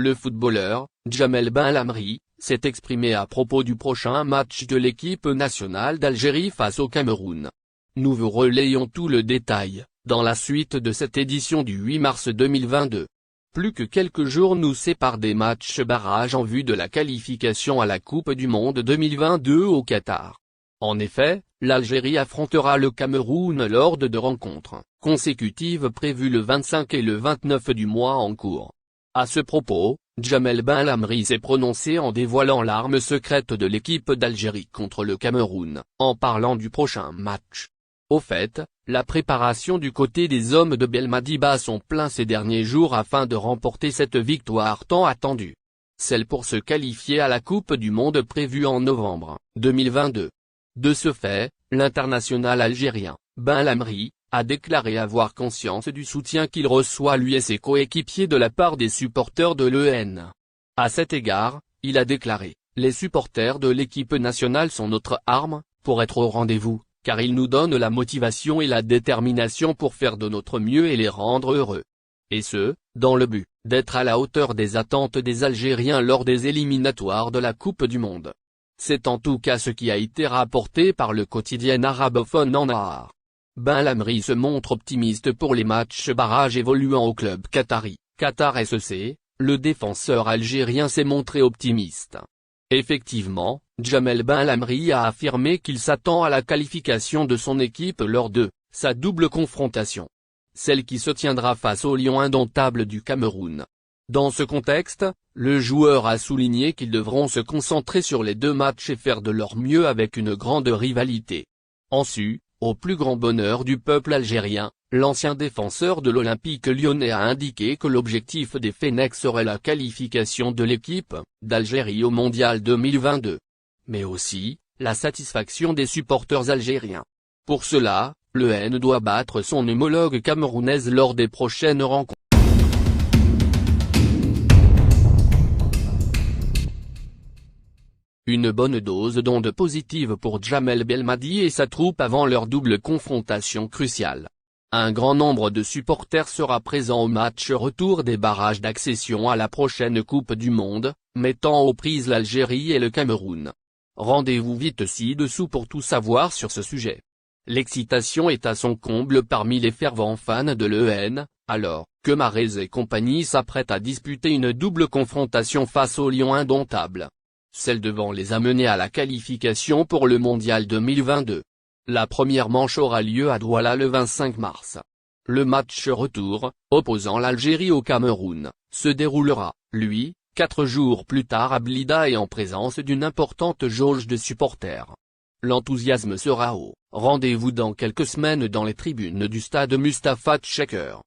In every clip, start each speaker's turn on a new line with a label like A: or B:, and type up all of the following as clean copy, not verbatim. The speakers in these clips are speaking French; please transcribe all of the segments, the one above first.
A: Le footballeur, Djamel Benlamri, s'est exprimé à propos du prochain match de l'équipe nationale d'Algérie face au Cameroun. Nous vous relayons tout le détail, dans la suite de cette édition du 8 mars 2022. Plus que quelques jours nous séparent des matchs barrages en vue de la qualification à la Coupe du Monde 2022 au Qatar. En effet, l'Algérie affrontera le Cameroun lors de 2 rencontres consécutives prévues le 25 et le 29 du mois en cours. À ce propos, Djamel Benlamri s'est prononcé en dévoilant l'arme secrète de l'équipe d'Algérie contre le Cameroun, en parlant du prochain match. Au fait, la préparation du côté des hommes de Belmadi bat son plein ces derniers jours afin de remporter cette victoire tant attendue. Celle pour se qualifier à la Coupe du Monde prévue en novembre 2022. De ce fait, l'international algérien, Benlamri, a déclaré avoir conscience du soutien qu'il reçoit lui et ses coéquipiers de la part des supporters de l'EN. À cet égard, il a déclaré, « Les supporters de l'équipe nationale sont notre arme, pour être au rendez-vous, car ils nous donnent la motivation et la détermination pour faire de notre mieux et les rendre heureux. Et ce, dans le but, d'être à la hauteur des attentes des Algériens lors des éliminatoires de la Coupe du Monde. » C'est en tout cas ce qui a été rapporté par le quotidien arabophone Nahar. Benlamri se montre optimiste pour les matchs barrages évoluant au club qatari. Qatar SC, le défenseur algérien s'est montré optimiste. Effectivement, Djamel Benlamri a affirmé qu'il s'attend à la qualification de son équipe lors de sa double confrontation. Celle qui se tiendra face aux Lions indomptables du Cameroun. Dans ce contexte, le joueur a souligné qu'ils devront se concentrer sur les 2 matchs et faire de leur mieux avec une grande rivalité. Ensuite, au plus grand bonheur du peuple algérien, l'ancien défenseur de l'Olympique lyonnais a indiqué que l'objectif des Fennecs serait la qualification de l'équipe d'Algérie au Mondial 2022. Mais aussi, la satisfaction des supporters algériens. Pour cela, l'EN doit battre son homologue camerounaise lors des prochaines rencontres. Une bonne dose d'ondes positives pour Djamel Belmadi et sa troupe avant leur double confrontation cruciale. Un grand nombre de supporters sera présent au match retour des barrages d'accession à la prochaine Coupe du Monde, mettant aux prises l'Algérie et le Cameroun. Rendez-vous vite ci-dessous pour tout savoir sur ce sujet. L'excitation est à son comble parmi les fervents fans de l'EN, alors que Mahrez et compagnie s'apprêtent à disputer une double confrontation face aux Lions indomptables. Celle devant les amener à la qualification pour le Mondial 2022. La première manche aura lieu à Douala le 25 mars. Le match retour, opposant l'Algérie au Cameroun, se déroulera, lui, 4 jours plus tard à Blida et en présence d'une importante jauge de supporters. L'enthousiasme sera au rendez-vous dans quelques semaines dans les tribunes du stade Mustapha Tchaker.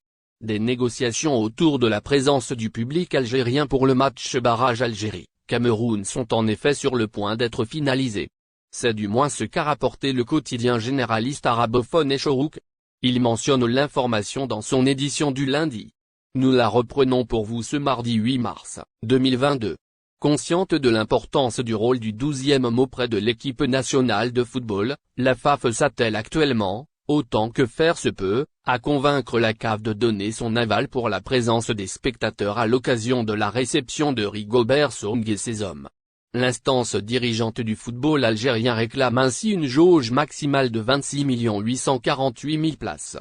A: Des négociations autour de la présence du public algérien pour le match barrage Algérie-Cameroun sont en effet sur le point d'être finalisées. C'est du moins ce qu'a rapporté le quotidien généraliste arabophone Echorouk. Il mentionne l'information dans son édition du lundi. Nous la reprenons pour vous ce mardi 8 mars 2022. Consciente de l'importance du rôle du 12e homme auprès de l'équipe nationale de football, la FAF s'attelle actuellement, autant que faire se peut, à convaincre la CAF de donner son aval pour la présence des spectateurs à l'occasion de la réception de Rigobert Song et ses hommes. L'instance dirigeante du football algérien réclame ainsi une jauge maximale de 26 848 000 places.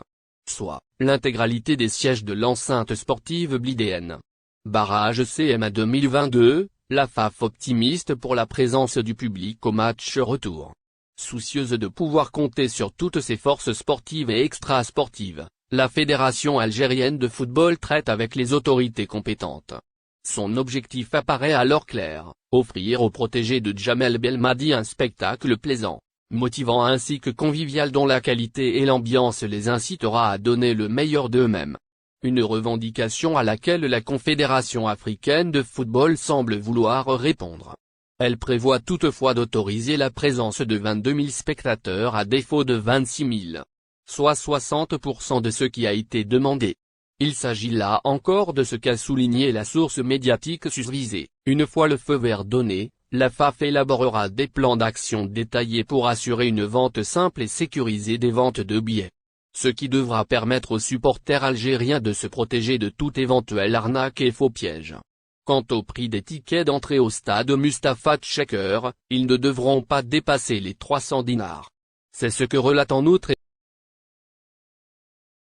A: Soit l'intégralité des sièges de l'enceinte sportive blidéenne. Barrage CMA 2022, la FAF optimiste pour la présence du public au match retour. Soucieuse de pouvoir compter sur toutes ses forces sportives et extra-sportives, la Fédération algérienne de football traite avec les autorités compétentes. Son objectif apparaît alors clair, offrir aux protégés de Djamel Belmadi un spectacle plaisant, motivant ainsi que convivial dont la qualité et l'ambiance les incitera à donner le meilleur d'eux-mêmes. Une revendication à laquelle la Confédération africaine de football semble vouloir répondre. Elle prévoit toutefois d'autoriser la présence de 22 000 spectateurs à défaut de 26 000. Soit 60% de ce qui a été demandé. Il s'agit là encore de ce qu'a souligné la source médiatique susvisée. Une fois le feu vert donné, la FAF élaborera des plans d'action détaillés pour assurer une vente simple et sécurisée des ventes de billets. Ce qui devra permettre aux supporters algériens de se protéger de toute éventuelle arnaque et faux piège. Quant au prix des tickets d'entrée au stade Mustapha Tchecker, ils ne devront pas dépasser les 300 dinars. C'est ce que relate en outre